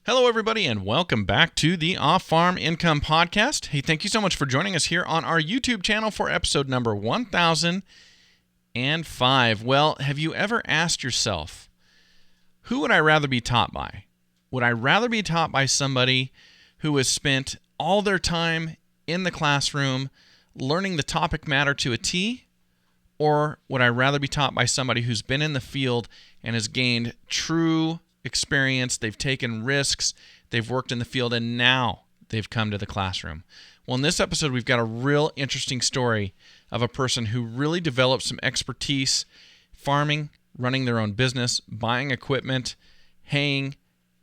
Hello, everybody, and welcome back to the Off-Farm Income Podcast. Hey, thank you so much for joining us here on our YouTube channel for episode number 1005. Well, have you ever asked yourself, who would I rather be taught by? Would I rather be taught by somebody who has spent all their time in the classroom learning the topic matter to a T? Or would I rather be taught by somebody who's been in the field and has gained true experience, they've taken risks, they've worked in the field, and now they've come to the classroom? Well, in this episode, we've got a real interesting story of a person who really developed some expertise farming, running their own business, buying equipment, haying,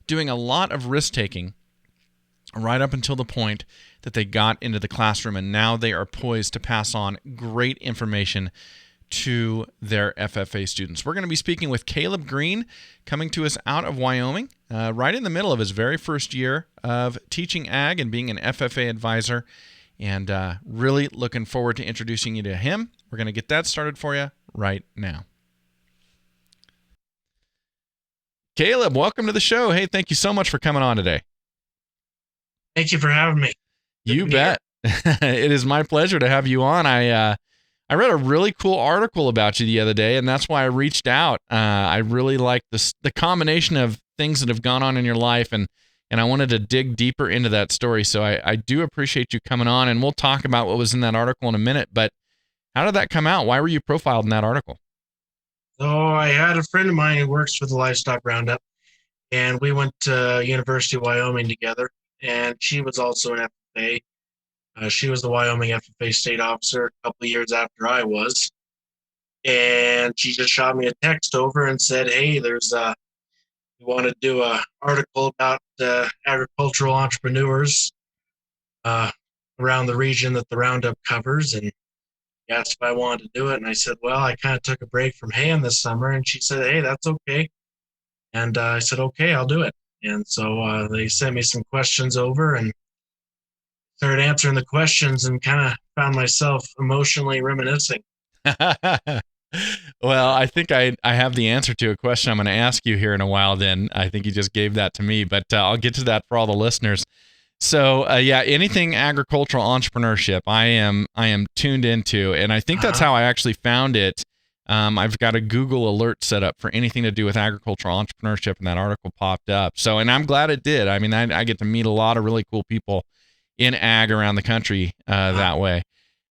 doing a lot of risk-taking right up until the point that they got into the classroom, and now they are poised to pass on great information to their FFA students. We're going to be speaking with Caleb Green, coming to us out of Wyoming, right in the middle of his very first year of teaching ag and being an FFA advisor, and really looking forward to introducing you to him. We're going to get that started for you right now. Caleb, welcome to the show. Hey, thank you so much for coming on today. Thank you for having me. You bet. It is my pleasure to have you on. I read a really cool article about you the other day, and that's why I reached out. I really like the combination of things that have gone on in your life, and I wanted to dig deeper into that story. So I do appreciate you coming on, and we'll talk about what was in that article in a minute. But how did that come out? Why were you profiled in that article? So I had a friend of mine who works for the Livestock Roundup, and we went to University of Wyoming together, and she was also an FFA. She was the Wyoming FFA state officer a couple of years after I was. And she just shot me a text over and said, hey, we want to do an article about agricultural entrepreneurs around the region that the Roundup covers. And she asked if I wanted to do it. And I said, well, I kind of took a break from haying this summer. And she said, hey, that's okay. And I said, okay, I'll do it. And so they sent me some questions over and started answering the questions and kind of found myself emotionally reminiscing. Well, I think I have the answer to a question I'm going to ask you here in a while. Then I think you just gave that to me, but I'll get to that for all the listeners. So anything agricultural entrepreneurship, I am tuned into, and I think that's how I actually found it. I've got a Google alert set up for anything to do with agricultural entrepreneurship, and that article popped up. So, and I'm glad it did. I mean, I get to meet a lot of really cool people in ag around the country that way.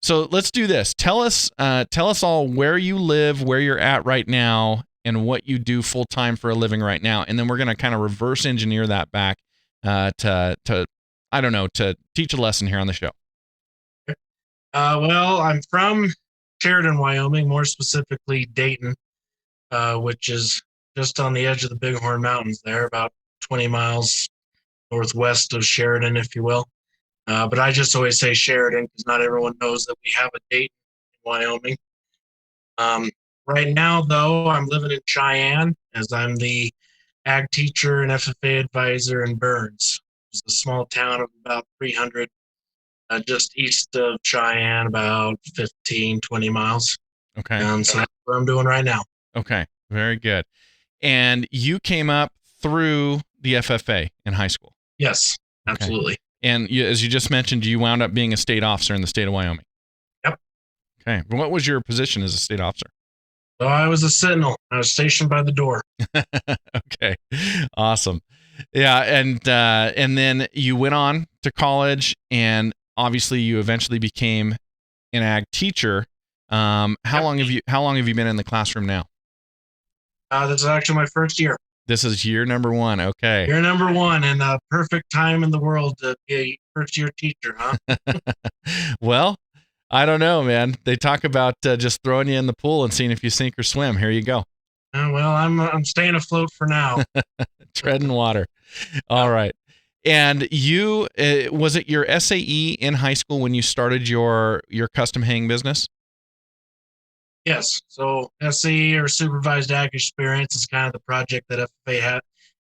So let's do this. Tell us all where you live, where you're at right now, and what you do full time for a living right now. And then we're going to kind of reverse engineer that back to teach a lesson here on the show. Well, I'm from Sheridan, Wyoming, more specifically Dayton, which is just on the edge of the Bighorn Mountains there, about 20 miles northwest of Sheridan, if you will. But I just always say Sheridan because not everyone knows that we have a Dayton in Wyoming. Right now, though, I'm living in Cheyenne as I'm the ag teacher and FFA advisor in Burns. It's a small town of about 300, just east of Cheyenne, about 15, 20 miles. Okay. So that's what I'm doing right now. Okay, very good. And you came up through the FFA in high school? Yes, absolutely. Okay. And as you just mentioned, you wound up being a state officer in the state of Wyoming. Yep. Okay. What was your position as a state officer? So I was a sentinel. I was stationed by the door. Okay. Awesome. Yeah. And then you went on to college, and obviously you eventually became an ag teacher. How long have you been in the classroom now? This is actually my first year. This is year number 1. Okay. Year number 1, and a perfect time in the world to be a first-year teacher, huh? Well, I don't know, man. They talk about just throwing you in the pool and seeing if you sink or swim. Here you go. Well, I'm staying afloat for now. Treading water. All right. And you, was it your SAE in high school when you started your custom haying business? Yes. So SAE, or supervised ag experience, is kind of the project that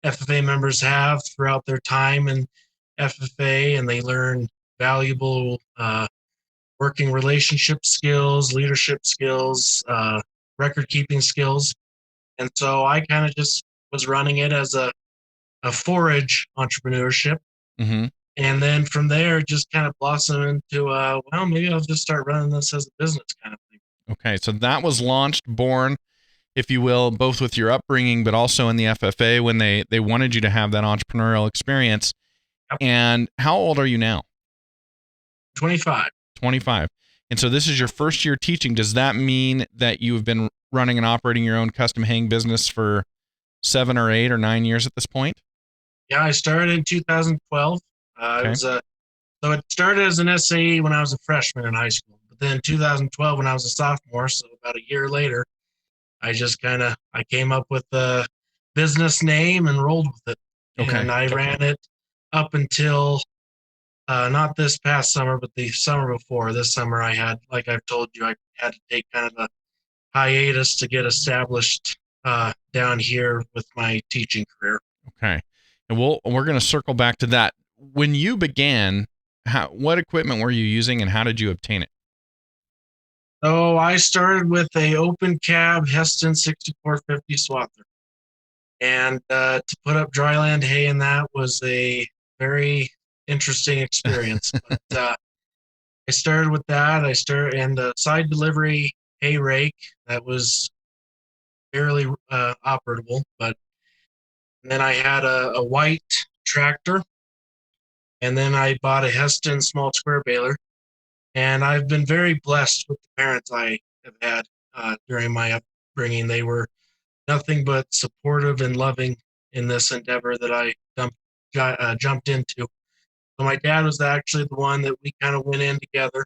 FFA members have throughout their time in FFA, and they learn valuable working relationship skills, leadership skills, record keeping skills. And so I kind of just was running it as a forage entrepreneurship. Mm-hmm. And then from there, just kind of blossomed into, well, maybe I'll just start running this as a business kind of thing. Okay, so that was launched, born, if you will, both with your upbringing, but also in the FFA when they wanted you to have that entrepreneurial experience. Yep. And how old are you now? 25. 25. And so this is your first year teaching. Does that mean that you've been running and operating your own custom haying business for 7 or 8 or 9 years at this point? Yeah, I started in 2012. Okay. So it started as an SAE when I was a freshman in high school. But then 2012, when I was a sophomore, so about a year later, I came up with the business name and rolled with it. Okay. And I ran it up until not this past summer, but the summer before. This summer, I had, like I've told you, I had to take kind of a hiatus to get established down here with my teaching career. Okay. And we're going to circle back to that. When you began, what equipment were you using and how did you obtain it? So I started with a open cab Heston 6450 Swather. And to put up dryland hay in that was a very interesting experience. But I started with that. And the side delivery hay rake that was barely operable. But then I had a white tractor, and then I bought a Heston small square baler. And I've been very blessed with the parents I have had during my upbringing. They were nothing but supportive and loving in this endeavor that I jumped into. So my dad was actually the one that we kind of went in together,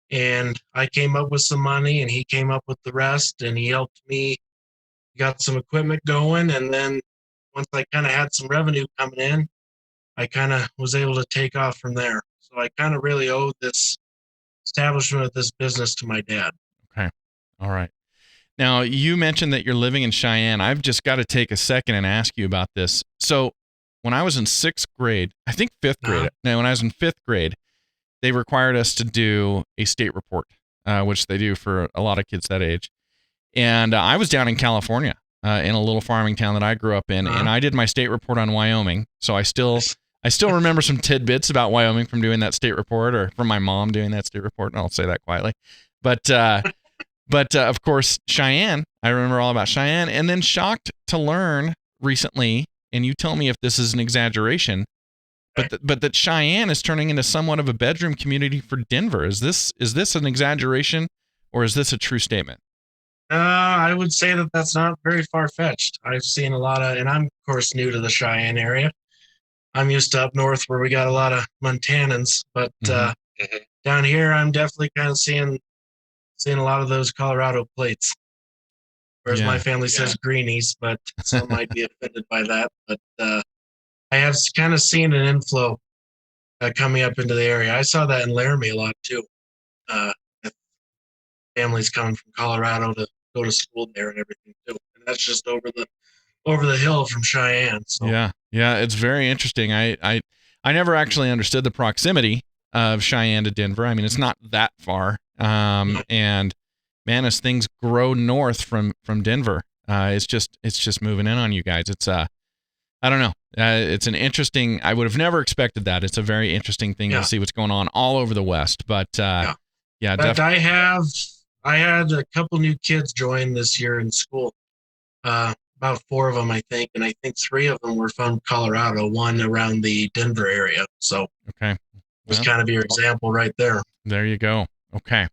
and I came up with some money and he came up with the rest, and he helped me, got some equipment going. And then once I kind of had some revenue coming in, I kind of was able to take off from there. So I kind of really owed this establishment of this business to my dad. Okay. All right. Now, you mentioned that you're living in Cheyenne. I've just got to take a second and ask you about this. So when I was in 6th grade, I think 5th grade, no, when I was in 5th grade, they required us to do a state report, which they do for a lot of kids that age. And I was down in California in a little farming town that I grew up in, and I did my state report on Wyoming. So I still remember some tidbits about Wyoming from doing that state report, or from my mom doing that state report, and I'll say that quietly. But of course, Cheyenne, I remember all about Cheyenne, and then shocked to learn recently, and you tell me if this is an exaggeration, but that Cheyenne is turning into somewhat of a bedroom community for Denver. Is this an exaggeration, or is this a true statement? I would say that that's not very far-fetched. I've seen a lot of, and I'm of course new to the Cheyenne area. I'm used to up north where we got a lot of Montanans, but down here I'm definitely kind of seeing a lot of those Colorado plates. Whereas my family says greenies, but some might be offended by that. But I have kind of seen an inflow coming up into the area. I saw that in Laramie a lot too. Families coming from Colorado to go to school there and everything too. And that's just over the hill from Cheyenne. So yeah, it's very interesting. I never actually understood the proximity of Cheyenne to Denver. I mean, it's not that far. And man, as things grow north from Denver, it's just moving in on you guys. It's I don't know. It's an interesting. I would have never expected that. It's a very interesting thing to see what's going on all over the West. But definitely. I had a couple new kids join this year in school. About 4 of them, I think, and I think 3 of them were from Colorado. 1 around the Denver area. So okay, was kind of your example right there. There you go. Okay.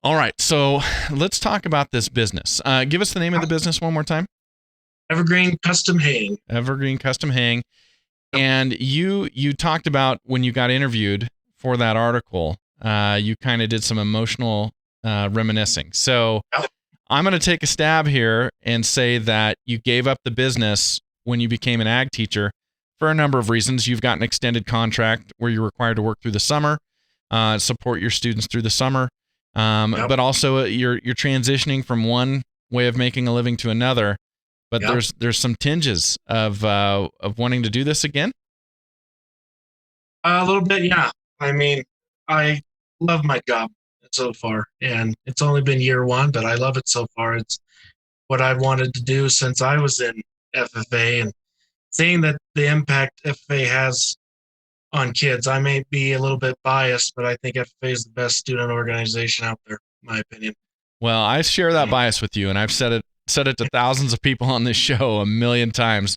All right. So let's talk about this business. Give us the name of the business one more time. Evergreen Custom Haying. Evergreen Custom Haying. And you talked about when you got interviewed for that article, you kind of did some emotional reminiscing. So I'm going to take a stab here and say that you gave up the business when you became an ag teacher for a number of reasons. You've got an extended contract where you're required to work through the summer, support your students through the summer. But also you're transitioning from one way of making a living to another. But there's some tinges of wanting to do this again. A little bit, yeah. I mean, I love my job so far, and it's only been year 1, but I love it so far. It's what I wanted to do since I was in FFA, and seeing that the impact FFA has on kids. I may be a little bit biased, but I think FFA is the best student organization out there, in my opinion. Well, I share that bias with you, and I've said it to thousands of people on this show a million times.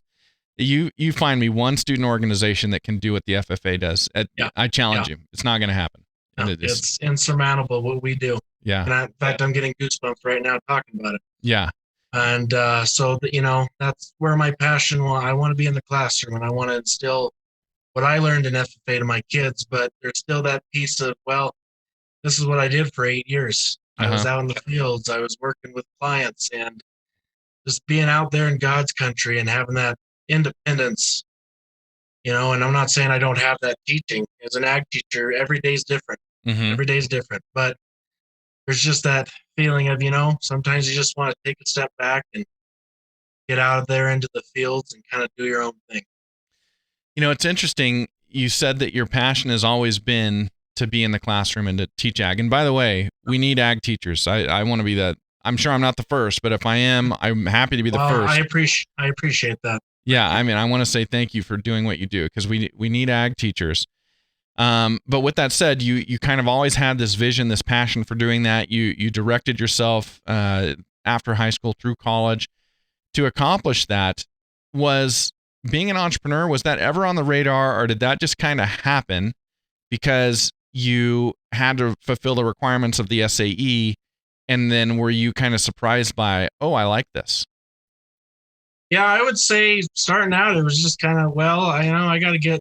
You find me one student organization that can do what the FFA does. I challenge you. It's not going to happen. No, it's insurmountable what we do. Yeah. And in fact, I'm getting goosebumps right now talking about it. Yeah. And so, that's where my passion was. I want to be in the classroom, and I want to instill what I learned in FFA to my kids. But there's still that piece of, well, this is what I did for 8 years. I was out in the fields. I was working with clients, and just being out there in God's country and having that independence, and I'm not saying I don't have that teaching. As an ag teacher, every day's different. Mm-hmm. Every day's different. But there's just that feeling of, sometimes you just want to take a step back and get out of there into the fields and kind of do your own thing. It's interesting. You said that your passion has always been to be in the classroom and to teach ag. And by the way, we need ag teachers. I want to be that. I'm sure I'm not the first, but if I am, I'm happy to be the first. I appreciate that. Yeah, I mean, I want to say thank you for doing what you do, because we need ag teachers. But with that said, you kind of always had this vision, this passion for doing that. You directed yourself after high school through college to accomplish that. Was being an entrepreneur, was that ever on the radar, or did that just kind of happen because you had to fulfill the requirements of the SAE, and then were you kind of surprised by, oh, I like this? Yeah, I would say starting out, it was just kind of, I got to get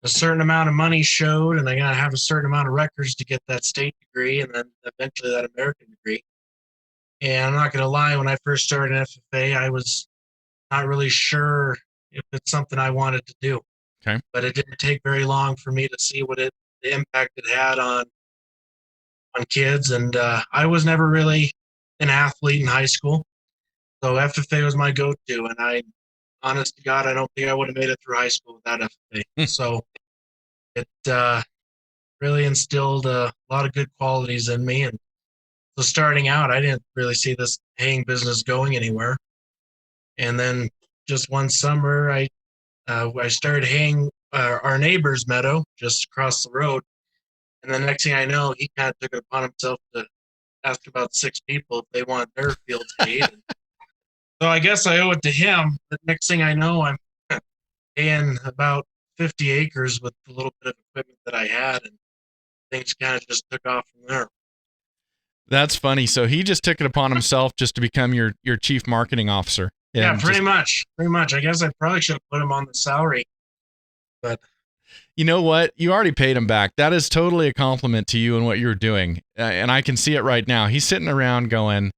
a certain amount of money showed, and I got to have a certain amount of records to get that state degree and then eventually that American degree. And I'm not going to lie, when I first started FFA, I was not really sure if it's something I wanted to do. Okay. But it didn't take very long for me to see the impact it had on kids. And I was never really an athlete in high school. So FFA was my go-to. And honest to God, I don't think I would have made it through high school without FFA. So it really instilled a lot of good qualities in me. And so starting out, I didn't really see this haying business going anywhere. And then just one summer, I started haying our neighbor's meadow just across the road. And the next thing I know, he kind of took it upon himself to ask about 6 people if they want their fields hayed. So I guess I owe it to him. The next thing I know, I'm haying about 50 acres with the little bit of equipment that I had, and things kind of just took off from there. That's funny. So he just took it upon himself just to become your chief marketing officer. Yeah, pretty much. I guess I probably should have put him on the salary, but you know what? You already paid him back. That is totally a compliment to you and what you're doing. And I can see it right now. He's sitting around going,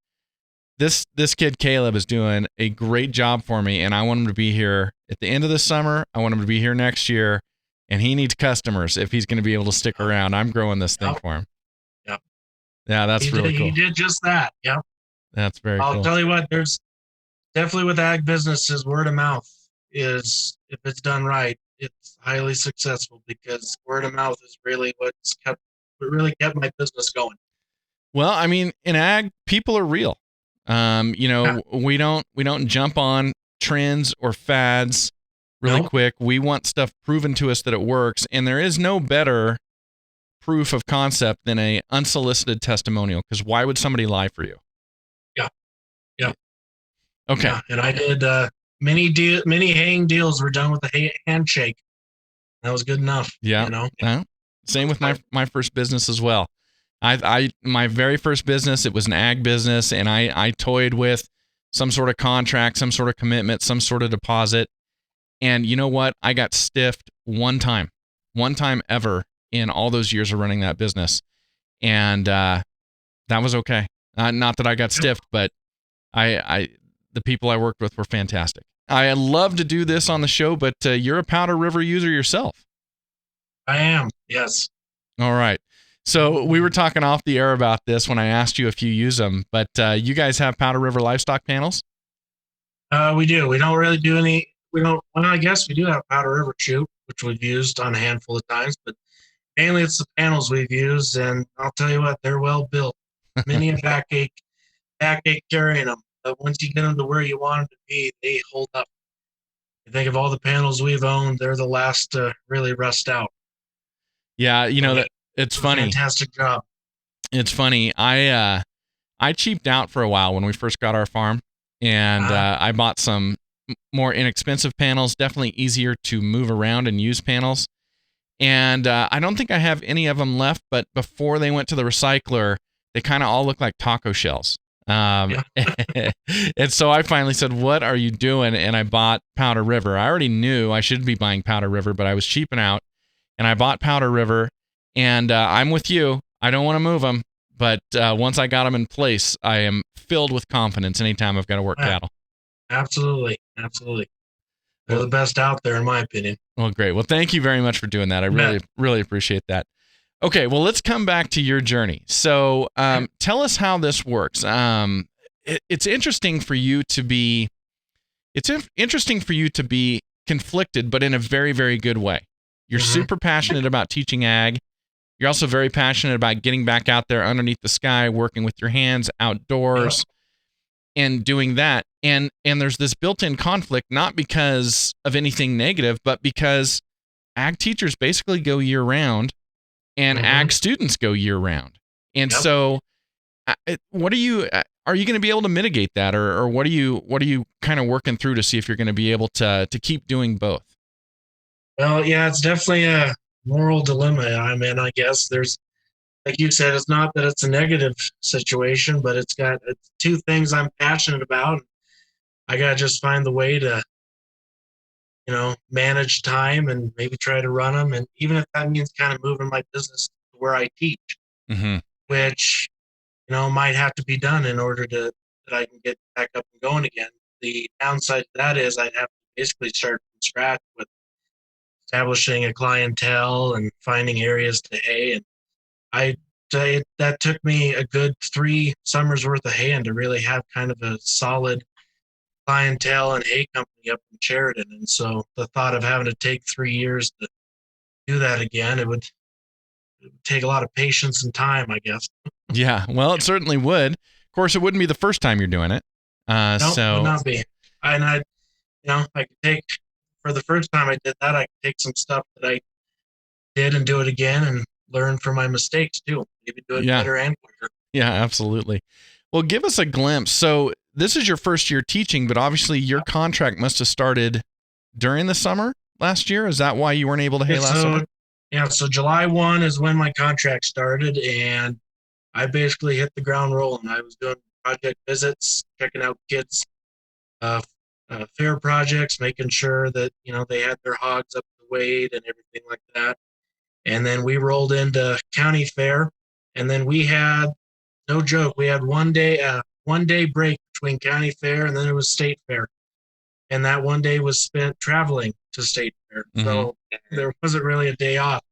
this kid Caleb is doing a great job for me, and I want him to be here at the end of the summer. I want him to be here next year, and he needs customers if he's going to be able to stick around. I'm growing this thing for him. Yep. Yeah, that's really cool. He did just that. Yep. That's very cool. I'll tell you what, there's definitely with ag businesses, word of mouth is, if it's done right, it's highly successful, because word of mouth is really what really kept my business going. Well, I mean, in ag, people are real. We don't jump on trends or fads really quick. We want stuff proven to us that it works, and there is no better proof of concept than a unsolicited testimonial, because why would somebody lie for you? Yeah. Okay. Yeah, and I did many haying deals were done with a handshake. That was good enough. Yeah. Same with my first business as well. My very first business, it was an ag business, and I toyed with some sort of contract, some sort of commitment, some sort of deposit. And you know what? I got stiffed one time ever in all those years of running that business. And that was okay. Not that I got stiffed, but the people I worked with were fantastic. I love to do this on the show, but you're a Powder River user yourself. I am, yes. All right. So we were talking off the air about this when I asked you if you use them, but you guys have Powder River livestock panels? We do. We don't really do any. We don't. Well, I guess we do have Powder River chute, which we've used on a handful of times, but mainly it's the panels we've used, and I'll tell you what, they're well built. Many a backache carrying them, but once you get them to where you want them to be, they hold up. I think of all the panels we've owned, they're the last to really rust out. Yeah, So they that it's do a funny. fantastic job. It's funny. I cheaped out for a while when we first got our farm, and I bought some more inexpensive panels, definitely easier to move around and use panels. And I don't think I have any of them left, but before they went to the recycler, they kind of all look like taco shells. Yeah. And so I finally said, "What are you doing?" And I bought Powder River. I already knew I should be buying Powder River, but I was cheaping out, and I bought Powder River. And I'm with you. I don't want to move them, but once I got them in place, I am filled with confidence anytime I've got to work cattle. Absolutely. Absolutely. They're Well, the best out there, in my opinion. well, great. Well, thank you very much for doing that. I really, really appreciate that. Okay, well, let's come back to your journey. So, tell us how this works. It's interesting for you to be. It's interesting for you to be conflicted, but in a very, very good way. You're super passionate about teaching ag. You're also very passionate about getting back out there underneath the sky, working with your hands outdoors, and doing that. And there's this built-in conflict, not because of anything negative, but because ag teachers basically go year-round, and ag students go year-round. And so, what are you going to be able to mitigate that, or what are you kind of working through to see if you're going to be able to keep doing both? Well, yeah, it's definitely a moral dilemma I'm in, I guess. There's, like you said, it's not that it's a negative situation, but it's two things I'm passionate about. I got to just find the way to, manage time and maybe try to run them. And even if that means kind of moving my business to where I teach, which, might have to be done in order that I can get back up and going again. The downside to that is I'd have to basically start from scratch with establishing a clientele and finding areas to hay. And that took me a good 3 summers worth of haying to really have kind of a solid clientele and hay company up in Sheridan. And so the thought of having to take 3 years to do that again, it would take a lot of patience and time, I guess. Yeah, well, it certainly would. Of course, it wouldn't be the first time you're doing it. No, So it would not be. I could take, for the first time I did that, I could take some stuff that I did and do it again and learn from my mistakes too. Maybe do it better and quicker. Yeah, absolutely. Well, give us a glimpse. So this is your first year teaching, but obviously your contract must have started during the summer last year. Is that why you weren't able to hay last summer? Yeah, so July 1 is when my contract started, and I basically hit the ground rolling. I was doing project visits, checking out kids' fair projects, making sure that they had their hogs up to weight and everything like that. And then we rolled into county fair, and then we had, no joke, we had 1 day break between county fair and then it was state fair. And that 1 day was spent traveling to state fair. So there wasn't really a day off.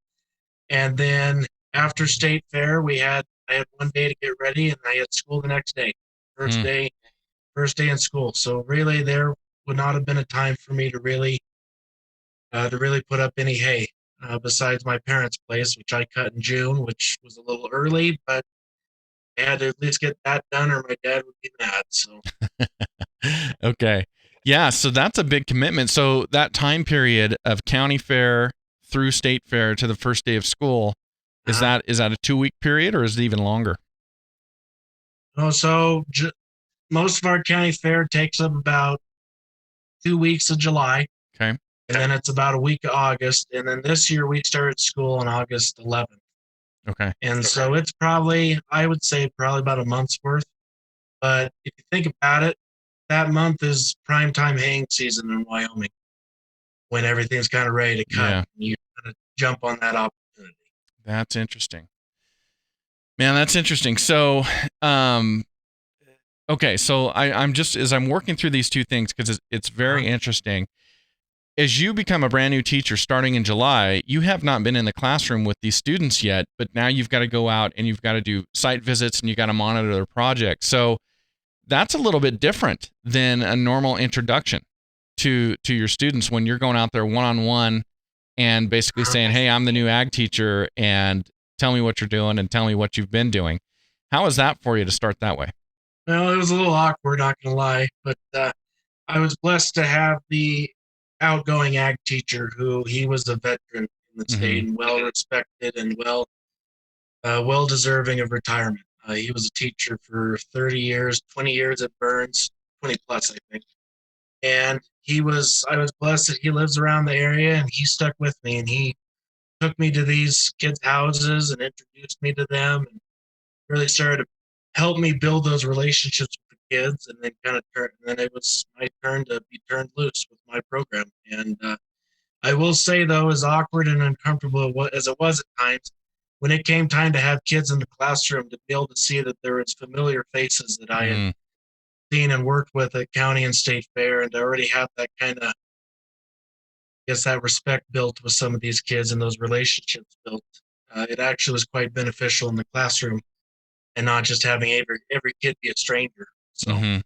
And then after state fair, I had 1 day to get ready and I had school the next day. First day in school. So really there would not have been a time for me to really put up any hay. Besides my parents' place, which I cut in June, which was a little early, but I had to at least get that done or my dad would be mad. So okay. Yeah, so that's a big commitment. So that time period of county fair through state fair to the first day of school, is that a 2-week period or is it even longer? most of our county fair takes up about 2 weeks of July. Okay. And then it's about a week of August. And then this year we started school on August 11th. Okay. And so it's I would say probably about a month's worth. But if you think about it, that month is prime time haying season in Wyoming when everything's kind of ready to cut. Yeah. You kind of jump on that opportunity. That's interesting. Man, that's interesting. So, okay, so I'm just, as I'm working through these two things, because it's very interesting. As you become a brand new teacher starting in July, you have not been in the classroom with these students yet, but now you've got to go out and you've got to do site visits and you've got to monitor their projects. So that's a little bit different than a normal introduction to your students when you're going out there one-on-one and basically saying, hey, I'm the new ag teacher and tell me what you're doing and tell me what you've been doing. How is that for you to start that way? Well, it was a little awkward, not going to lie, but I was blessed to have the outgoing ag teacher who he was a veteran in the state Mm-hmm. and well respected and well deserving of retirement. He was a teacher for 30 years, 20 years at Burns, 20 plus, I think. And I was blessed that he lives around the area and he stuck with me and he took me to these kids' houses and introduced me to them and really started to help me build those relationships with the kids. And then and then it was my turn to be turned loose with my program. And I will say, though, as awkward and uncomfortable as it was at times, when it came time to have kids in the classroom, to be able to see that there was familiar faces that I had Mm. seen and worked with at county and state fair, and to already have that kind of, I guess, that respect built with some of these kids and those relationships built, it actually was quite beneficial in the classroom and not just having every kid be a stranger. So, Mm-hmm.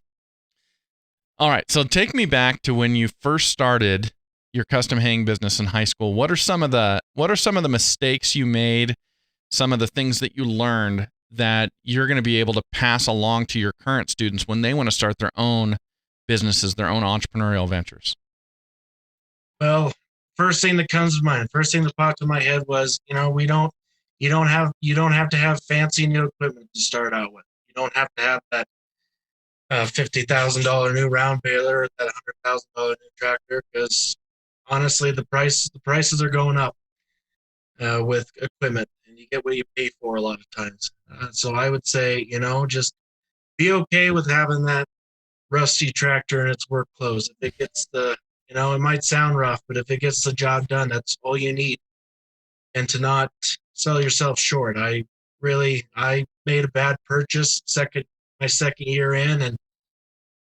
All right. So take me back to when you first started your custom haying business in high school. What are some of the mistakes you made? Some of the things that you learned that you're going to be able to pass along to your current students when they want to start their own businesses, their own entrepreneurial ventures? well, first thing that comes to mind, first thing that popped in my head was, you don't have to have fancy new equipment to start out with. You don't have to have that $50,000 new round baler, that $100,000 new tractor, because honestly, the prices are going up with equipment, and you get what you pay for a lot of times. So I would say, just be okay with having that rusty tractor and its work clothes. If it gets it might sound rough, but if it gets the job done, that's all you need. And to not sell yourself short. I made a bad purchase my second year in, and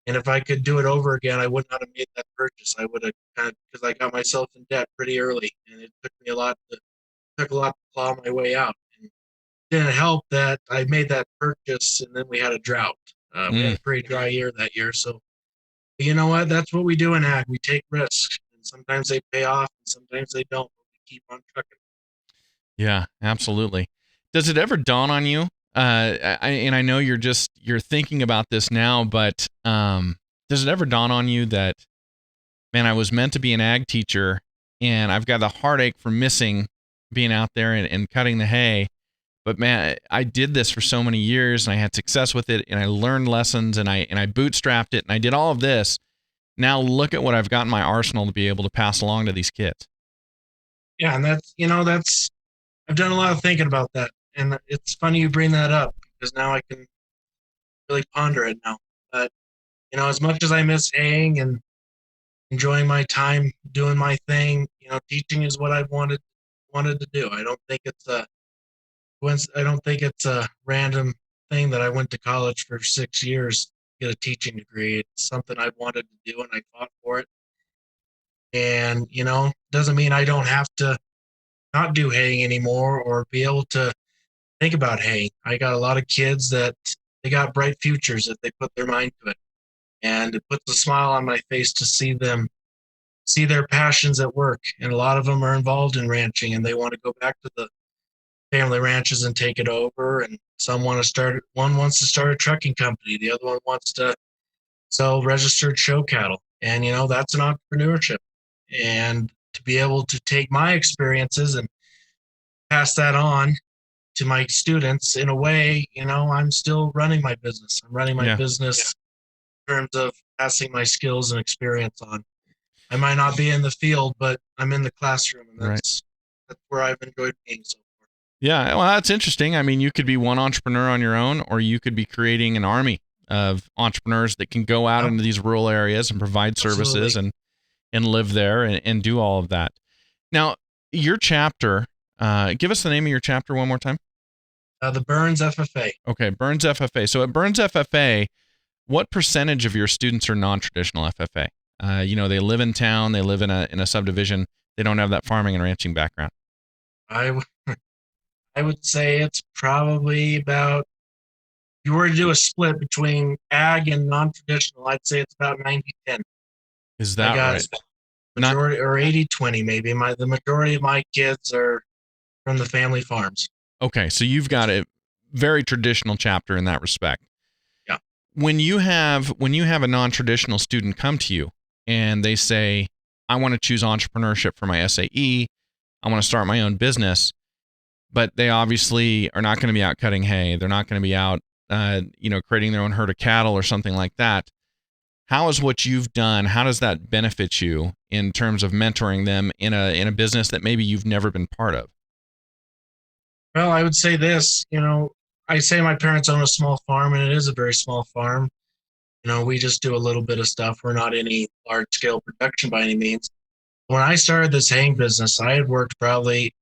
if I could do it over again, I would not have made that purchase. I would have because I got myself in debt pretty early, and it took a lot to claw my way out. And it didn't help that I made that purchase, and then we had a drought. We had Mm. a pretty dry year that year, so you know what? That's what we do in ag. We take risks, and sometimes they pay off, and sometimes they don't. But we keep on trucking. Yeah, absolutely. Does it ever dawn on you? And I know you're thinking about this now, but does it ever dawn on you that, man, I was meant to be an ag teacher, and I've got the heartache for missing being out there and cutting the hay. But man, I did this for so many years, and I had success with it, and I learned lessons, and I bootstrapped it, and I did all of this. Now look at what I've got in my arsenal to be able to pass along to these kids. Yeah, and that's I've done a lot of thinking about that, and it's funny you bring that up because now I can really ponder it now. But as much as I miss haying and enjoying my time doing my thing, teaching is what I've wanted to do. I don't think it's a random thing that I went to college for 6 years to get a teaching degree. It's something I wanted to do, and I fought for it. And doesn't mean I don't have to not do haying anymore or be able to think about haying. I got a lot of kids that they got bright futures if they put their mind to it, and it puts a smile on my face to see their passions at work. And a lot of them are involved in ranching, and they want to go back to the family ranches and take it over. And one wants to start a trucking company, the other one wants to sell registered show cattle, and that's an entrepreneurship. And to be able to take my experiences and pass that on to my students in a way, I'm still running my business. I'm running my Yeah. business in terms of passing my skills and experience on. I might not be in the field, but I'm in the classroom, and Right. that's where I've enjoyed being so far. Yeah, well, that's interesting. I mean, you could be one entrepreneur on your own, or you could be creating an army of entrepreneurs that can go out Yep, into these rural areas and provide services absolutely. and live there and do all of that. Now, your chapter, give us the name of your chapter one more time. The Burns FFA. Okay, Burns FFA. So at Burns FFA, what percentage of your students are non-traditional FFA? They live in town, they live in a subdivision, they don't have that farming and ranching background. I I would say it's probably about, if you were to do a split between ag and non-traditional, I'd say it's about 90-10. Is I that got right? Not majority, or 80-20 maybe. The majority of my kids are from the family farms. okay. So you've got a very traditional chapter in that respect. Yeah. When you have a non-traditional student come to you and they say, I want to choose entrepreneurship for my SAE. I want to start my own business. But they obviously are not going to be out cutting hay. They're not going to be out, creating their own herd of cattle or something like that. How is what you've done, how does that benefit you in terms of mentoring them in a business that maybe you've never been part of? Well, I would say this, I say my parents own a small farm, and it is a very small farm. We just do a little bit of stuff. We're not any large scale production by any means. When I started this haying business, I had probably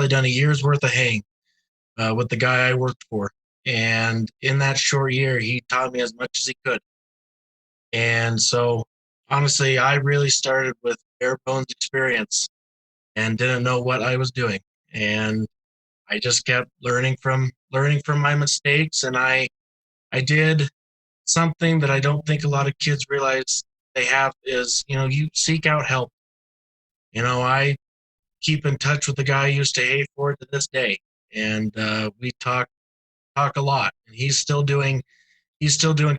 done a year's worth of haying with the guy I worked for. And in that short year, he taught me as much as he could. And so, honestly, I really started with bare bones experience and didn't know what I was doing. And I just kept learning from my mistakes. And I did something that I don't think a lot of kids realize they have is, you seek out help. I keep in touch with the guy I used to hay for to this day, and we talk a lot. And he's still doing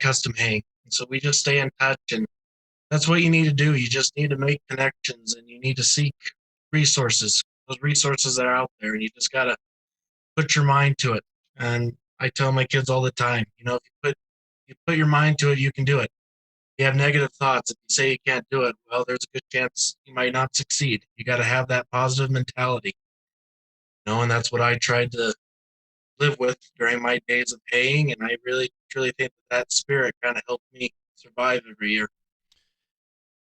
custom haying, and so we just stay in touch. And that's what you need to do. You just need to make connections, and you need to seek resources. Those resources that are out there, and you just gotta put your mind to it. And I tell my kids all the time, if you put your mind to it, you can do it. You have negative thoughts. If you say you can't do it, well, there's a good chance you might not succeed. You got to have that positive mentality, and that's what I tried to live with during my days of haying. And I really, truly think that spirit kind of helped me survive every year.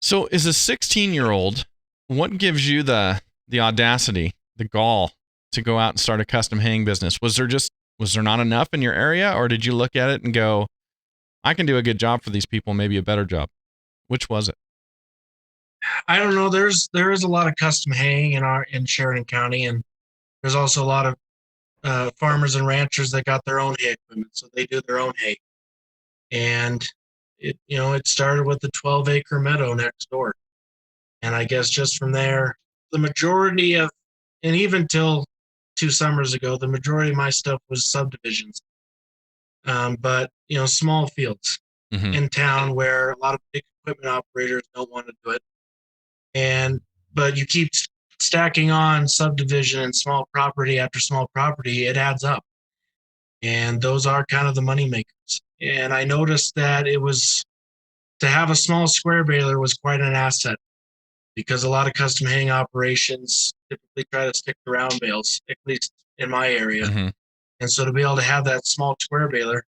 So as a 16-year-old, what gives you the audacity, the gall to go out and start a custom haying business? Was there not enough in your area, or did you look at it and go, I can do a good job for these people, maybe a better job? Which was it? I don't know. There is a lot of custom haying in Sheridan County, and there's also a lot of farmers and ranchers that got their own hay equipment, so they do their own hay. And it started with the 12-acre meadow next door, and I guess just from there, the majority of, and even till 2 summers ago, the majority of my stuff was subdivisions. But small fields in town where a lot of big equipment operators don't want to do it. But you keep stacking on subdivision and small property after small property, it adds up. And those are kind of the money makers. And I noticed that to have a small square baler was quite an asset, because a lot of custom haying operations typically try to stick to round bales, at least in my area. Mm-hmm. And so to be able to have that small square baler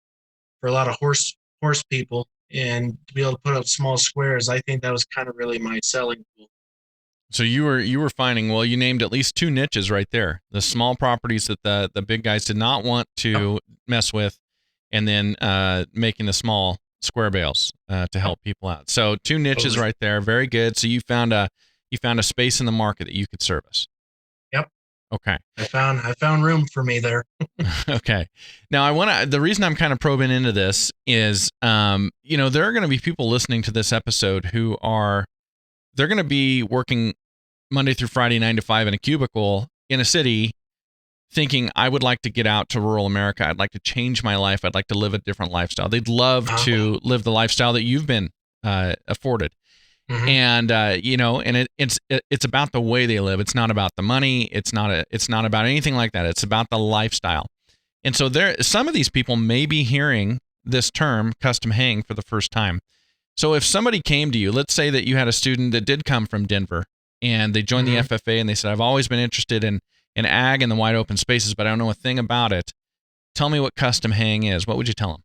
for a lot of horse people, and to be able to put up small squares, I think that was kind of really my selling tool. So you were finding, well, you named at least two niches right there. The small properties that the big guys did not want to mess with, and then making the small square bales to help people out. So two niches right there. Very good. So you found a space in the market that you could service. Yep. Okay. I found room for me there. Okay. Now the reason I'm kind of probing into this is, there are going to be people listening to this episode they're going to be working Monday through Friday, 9 to 5 in a cubicle in a city, thinking, I would like to get out to rural America. I'd like to change my life. I'd like to live a different lifestyle. They'd love to live the lifestyle that you've been afforded. Mm-hmm. And it's about the way they live. It's not about the money. It's not about anything like that. It's about the lifestyle. And so some of these people may be hearing this term custom haying for the first time. So if somebody came to you, let's say that you had a student that did come from Denver and they joined the FFA and they said, I've always been interested in ag and the wide open spaces, but I don't know a thing about it. Tell me what custom haying is. What would you tell them?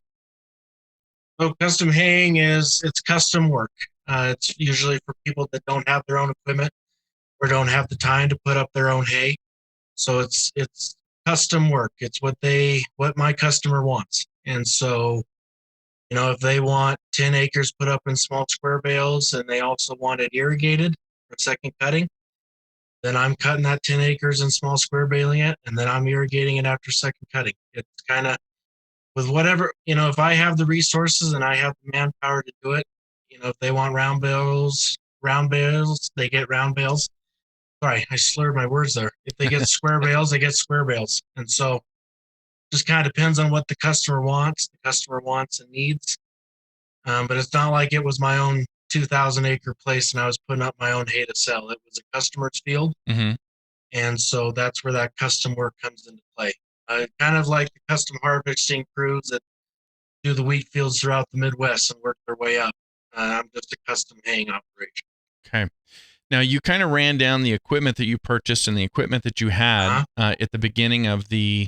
Oh, custom haying it's custom work. It's usually for people that don't have their own equipment or don't have the time to put up their own hay. So it's custom work. It's what my customer wants. And so, if they want 10 acres put up in small square bales and they also want it irrigated for second cutting, then I'm cutting that 10 acres in small square baling it, and then I'm irrigating it after second cutting. It's kind of with whatever, if I have the resources and I have the manpower to do it, if they want round bales, they get round bales. Sorry, I slurred my words there. If they get square bales, they get square bales. And so just kind of depends on what the customer wants and needs. But it's not like it was my own 2,000 acre place and I was putting up my own hay to sell. It was a customer's field. Mm-hmm. And so that's where that custom work comes into play. Kind of like the custom harvesting crews that do the wheat fields throughout the Midwest and work their way up. I'm just a custom haying operation. Okay. Now you kind of ran down the equipment that you purchased and the equipment that you had at the beginning of the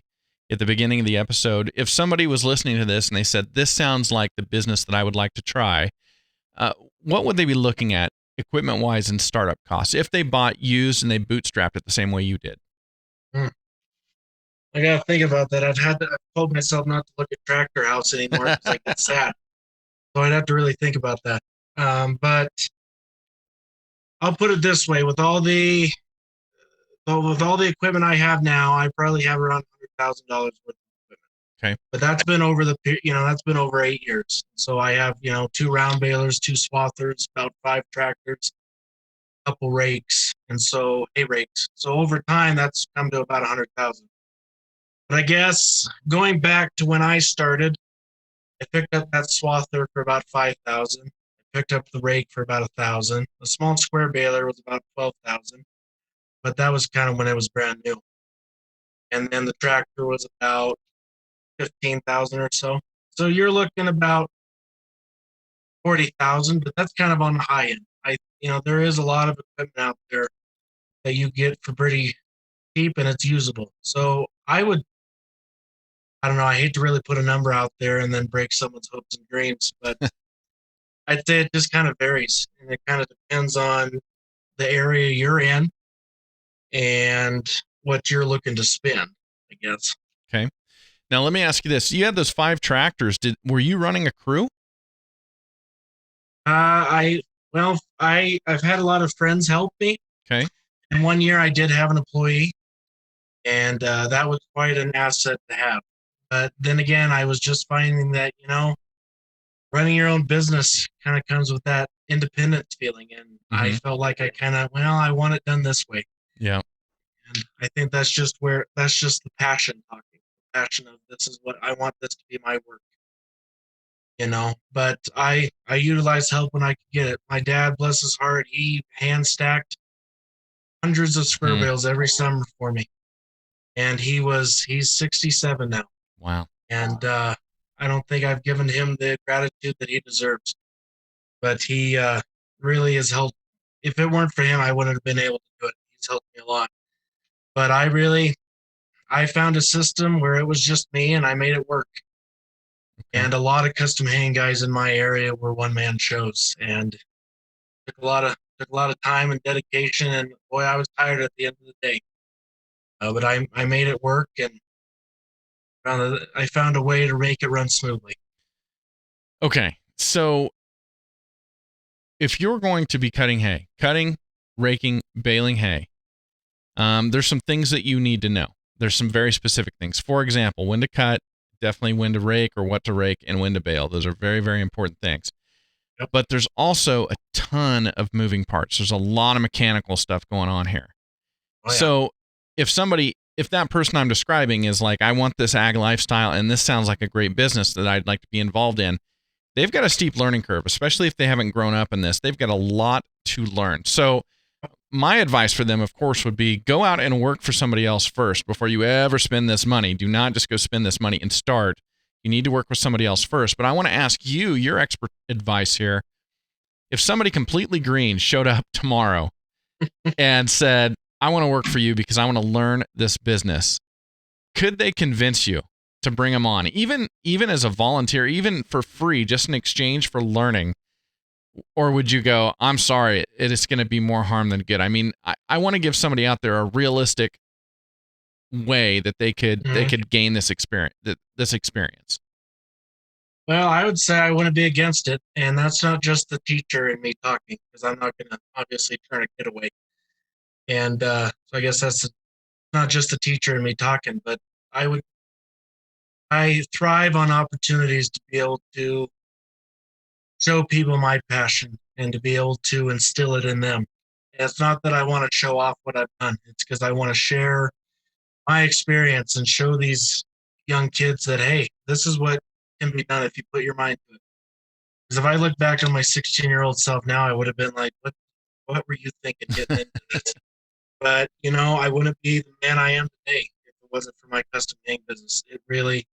episode. If somebody was listening to this and they said, "This sounds like the business that I would like to try," what would they be looking at equipment-wise and startup costs if they bought used and they bootstrapped it the same way you did? I gotta think about that. I've told myself not to look at Tractor House anymore because I get sad. So I'd have to really think about that. But I'll put it this way: with all the equipment I have now, I probably have around $100,000 worth of equipment. Okay. But that's been over 8 years. So I have 2 round balers, 2 swathers, about 5 tractors, a couple rakes, and so hay rakes. So over time, that's come to about 100,000. But I guess going back to when I started, I picked up that swather for about 5,000. I picked up the rake for about 1,000. The small square baler was about 12,000, but that was kind of when it was brand new. And then the tractor was about 15,000 or so. So you're looking about 40,000, but that's kind of on the high end. There is a lot of equipment out there that you get for pretty cheap and it's usable. So I don't know, I hate to really put a number out there and then break someone's hopes and dreams, but I'd say it just kind of varies. And it kind of depends on the area you're in and what you're looking to spend, I guess. Okay. Now let me ask you this. You had those 5 tractors. Were you running a crew? I've had a lot of friends help me. Okay. And one year I did have an employee, and that was quite an asset to have. But then again, I was just finding that, running your own business kind of comes with that independence feeling. And I felt like I want it done this way. Yeah. And I think that's just the passion talking. The passion of this is what I want this to be my work. But I utilized help when I could get it. My dad, bless his heart, he hand stacked hundreds of square bales every summer for me. And he's 67 now. Wow. And I don't think I've given him the gratitude that he deserves. But he really has helped. If it weren't for him, I wouldn't have been able to do it. He's helped me a lot. But I found a system where it was just me and I made it work. Okay. And a lot of custom haying guys in my area were one-man shows, and took a lot of time and dedication. And boy, I was tired at the end of the day. But I made it work, and I found a way to make it run smoothly. Okay, so if you're going to be cutting, raking, baling hay, there's some things that you need to know. There's some very specific things. For example, when to cut, definitely when to rake or what to rake, and when to bale. Those are very, very important things. Yep. But there's also a ton of moving parts. There's a lot of mechanical stuff going on here. Oh, yeah. So if that person I'm describing is like, I want this ag lifestyle and this sounds like a great business that I'd like to be involved in, they've got a steep learning curve, especially if they haven't grown up in this. They've got a lot to learn. So my advice for them, of course, would be go out and work for somebody else first before you ever spend this money. Do not just go spend this money and start. You need to work with somebody else first. But I want to ask you your expert advice here. If somebody completely green showed up tomorrow and said, I want to work for you because I want to learn this business, could they convince you to bring them on, even as a volunteer, even for free, just in exchange for learning? Or would you go, I'm sorry, it is going to be more harm than good? I mean, I want to give somebody out there a realistic way that they could gain this experience. Well, I would say I wouldn't be against it, and that's not just the teacher and me talking, because I'm not going to obviously turn a kid away. And so I guess that's not just the teacher and me talking, but I thrive on opportunities to be able to show people my passion and to be able to instill it in them. And it's not that I want to show off what I've done. It's because I want to share my experience and show these young kids that, hey, this is what can be done if you put your mind to it. Because if I look back on my 16-year-old self now, I would have been like, what were you thinking getting into this? But, I wouldn't be the man I am today if it wasn't for my custom haying business. It really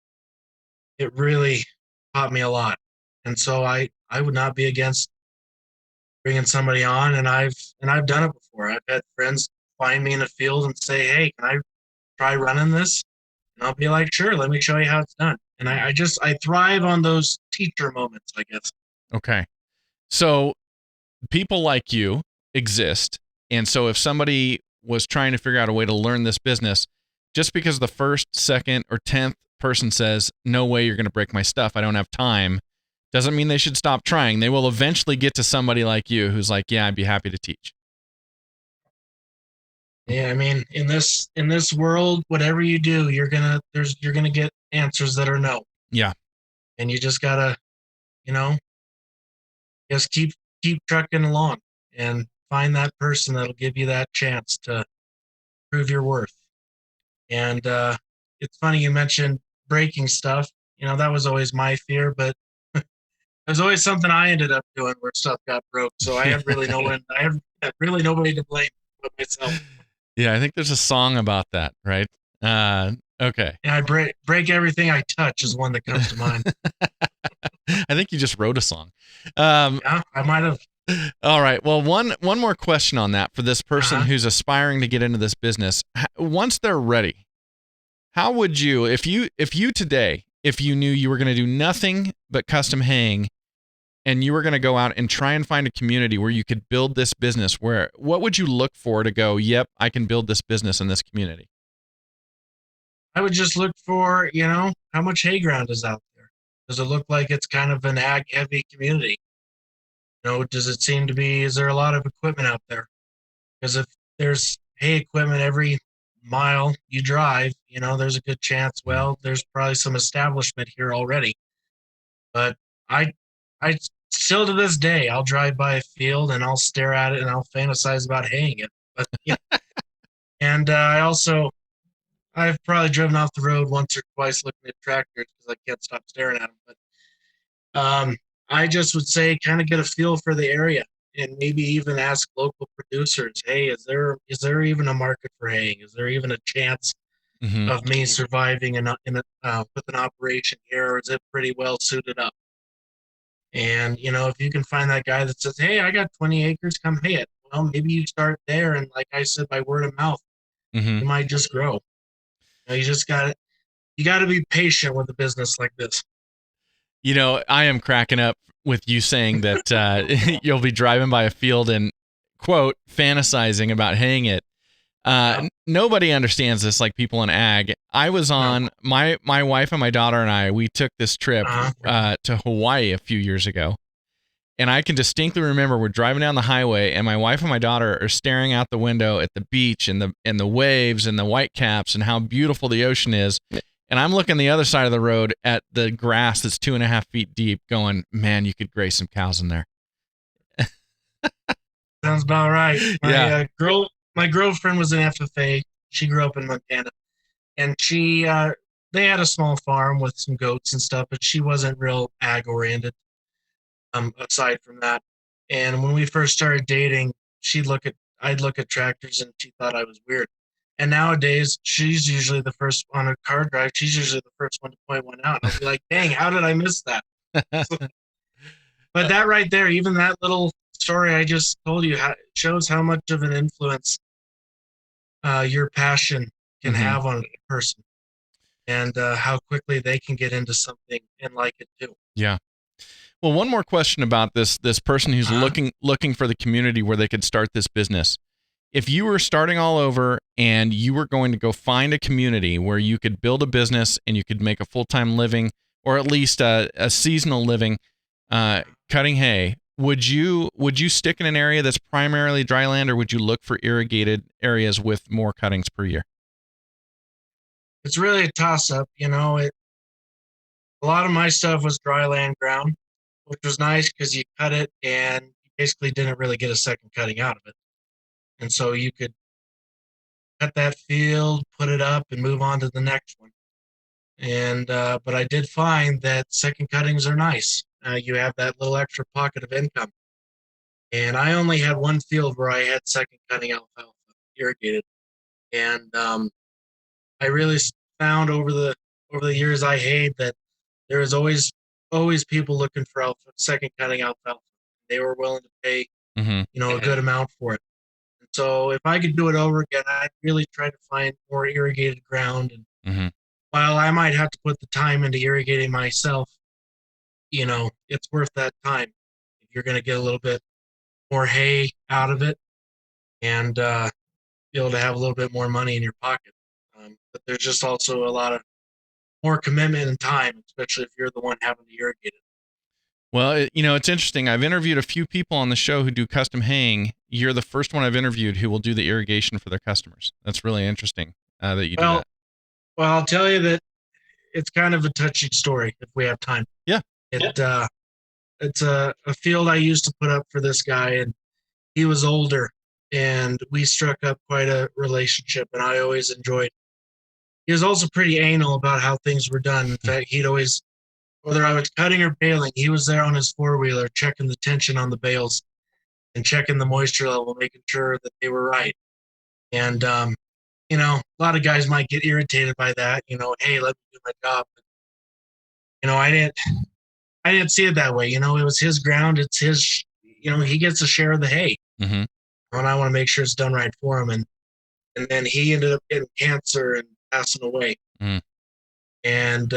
taught me a lot. And so I would not be against bringing somebody on. And I've done it before. I've had friends find me in a field and say, hey, can I try running this? And I'll be like, sure, let me show you how it's done. And I thrive on those teacher moments, I guess. Okay. So people like you exist. And so if somebody was trying to figure out a way to learn this business, just because the first, second, or 10th person says, no way you're going to break my stuff, I don't have time, doesn't mean they should stop trying. They will eventually get to somebody like you who's like, yeah, I'd be happy to teach. Yeah, I mean, in this world, whatever you do, you're gonna get answers that are no. Yeah. And you just gotta, you know, just keep trucking along and find that person that'll give you that chance to prove your worth. And it's funny you mentioned breaking stuff. That was always my fear, but there's always something I ended up doing where stuff got broke. So I have really no one. I have really nobody to blame but myself. Yeah, I think there's a song about that, right? Okay. And I break everything I touch is one that comes to mind. I think you just wrote a song. Yeah, I might have. All right. Well, one more question on that for this person who's aspiring to get into this business. Once they're ready, how would you, if you today, if you knew you were going to do nothing but custom haying and you were going to go out and try and find a community where you could build this business, what would you look for to go, yep, I can build this business in this community? I would just look for, how much hay ground is out there. Does it look like it's kind of an ag heavy community? Does it seem to be, is there a lot of equipment out there? Because if there's hay equipment every mile you drive, there's a good chance, well, there's probably some establishment here already. But I, I still to this day, I'll drive by a field and I'll stare at it and I'll fantasize about haying it. But and I've probably driven off the road once or twice looking at tractors because I can't stop staring at them. But I just would say kind of get a feel for the area and maybe even ask local producers, hey, is there even a market for haying? Is there even a chance of me surviving with an operation here, or is it pretty well suited up? And if you can find that guy that says, hey, I got 20 acres, come hay it. Well, maybe you start there, and like I said, by word of mouth, you might just grow. You got to be patient with a business like this. I am cracking up with you saying that you'll be driving by a field and, quote, fantasizing about haying it. Nobody understands this like people in ag. I was on, my wife and my daughter and I, we took this trip to Hawaii a few years ago. And I can distinctly remember we're driving down the highway and my wife and my daughter are staring out the window at the beach and the waves and the white caps and how beautiful the ocean is. And I'm looking the other side of the road at the grass that's 2.5 feet deep going, man, you could graze some cows in there. Sounds about right. Yeah. My girlfriend was an FFA. She grew up in Montana. And they had a small farm with some goats and stuff, but she wasn't real ag oriented. Aside from that, and when we first started dating, I'd look at tractors and she thought I was weird. And nowadays, she's usually the first on a car drive. She's usually the first one to point one out. I'll be like, "Dang, how did I miss that?" But that right there, even that little story I just told you, shows how much of an influence your passion can have on a person, and how quickly they can get into something and like it too. Yeah. Well, one more question about this person who's looking for the community where they could start this business. If you were starting all over and you were going to go find a community where you could build a business and you could make a full-time living or at least a seasonal living cutting hay, would you stick in an area that's primarily dry land, or would you look for irrigated areas with more cuttings per year? It's really a toss-up. A lot of my stuff was dry land ground, which was nice because you cut it and you basically didn't really get a second cutting out of it. And so you could cut that field, put it up, and move on to the next one. And but I did find that second cuttings are nice. you have that little extra pocket of income. And I only had one field where I had second cutting alfalfa irrigated, and I really found over the years I hayed that there was always people looking for second cutting alfalfa. They were willing to pay Mm-hmm. a good amount for it. And so if I could do it over again, I'd really try to find more irrigated ground. And Mm-hmm. while I might have to put the time into irrigating myself, it's worth that time. If you're going to get a little bit more hay out of it and be able to have a little bit more money in your pocket. But there's just also a lot of more commitment and time, especially if you're the one having to irrigate it. Well, it's interesting. I've interviewed a few people on the show who do custom haying. You're the first one I've interviewed who will do the irrigation for their customers. That's really interesting that you do that. Well, I'll tell you that it's kind of a touching story if we have time. Yeah. It's a field I used to put up for this guy, and he was older, and we struck up quite a relationship, and I always enjoyed. He was also pretty anal about how things were done. In fact, he'd always, whether I was cutting or baling, he was there on his four-wheeler checking the tension on the bales and checking the moisture level, making sure that they were right. And a lot of guys might get irritated by that. Hey, let me do my job. But, I didn't see it that way. It was his ground. It's his. He gets a share of the hay, Mm-hmm. and I want to make sure it's done right for him. And then he ended up getting cancer and passing away. Mm. And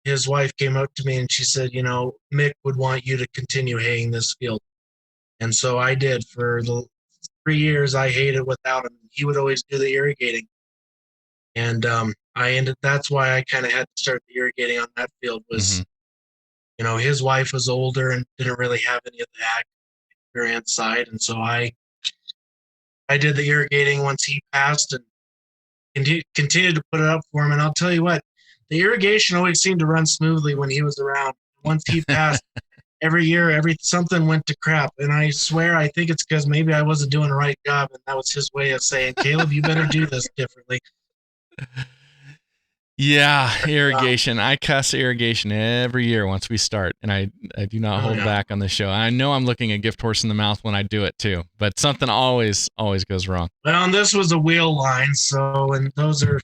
his wife came up to me and she said, Mick would want you to continue haying this field. And so I did. For the 3 years I hayed it without him. He would always do the irrigating. And that's why I kind of had to start the irrigating on that field was, his wife was older and didn't really have any of the ag experience side. And so I did the irrigating once he passed and continued to put it up for him. And I'll tell you what, the irrigation always seemed to run smoothly when he was around. Once he passed, every year, something went to crap. And I swear, I think it's because maybe I wasn't doing the right job. And that was his way of saying, Caleb, you better do this differently. Yeah, irrigation. I cuss irrigation every year once we start, and I do not hold back on the show. I know I'm looking a gift horse in the mouth when I do it too, but something always goes wrong. Well, and this was a wheel line, and there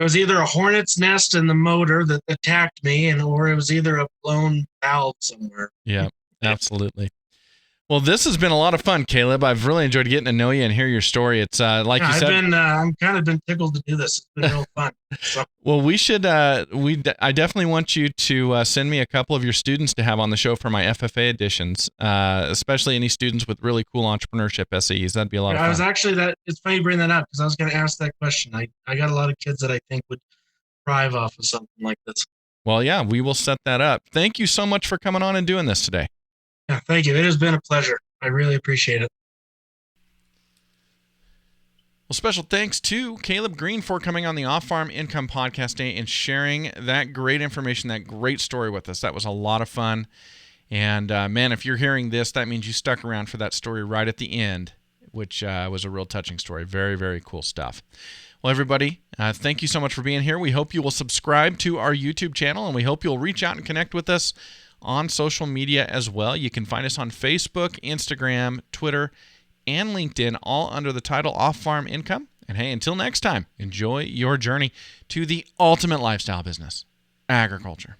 was either a hornet's nest in the motor that attacked me, or it was either a blown valve somewhere. Yeah, absolutely. Well, this has been a lot of fun, Caleb. I've really enjoyed getting to know you and hear your story. It's like you said. I'm kind of been tickled to do this. It's been real fun. So. Well, we should. I definitely want you to send me a couple of your students to have on the show for my FFA editions, especially any students with really cool entrepreneurship SAEs. That'd be a lot of fun. I was actually It's funny you bring that up because I was going to ask that question. I got a lot of kids that I think would thrive off of something like this. Well, yeah, we will set that up. Thank you so much for coming on and doing this today. Yeah, thank you. It has been a pleasure. I really appreciate it. Well, special thanks to Caleb Green for coming on the Off-Farm Income Podcast Day and sharing that great information, that great story with us. That was a lot of fun. And, man, if you're hearing this, that means you stuck around for that story right at the end, which was a real touching story. Very, very cool stuff. Well, everybody, thank you so much for being here. We hope you will subscribe to our YouTube channel, and we hope you'll reach out and connect with us on social media as well. You can find us on Facebook, Instagram, Twitter, and LinkedIn, all under the title Off-Farm Income. And hey, until next time, enjoy your journey to the ultimate lifestyle business, agriculture.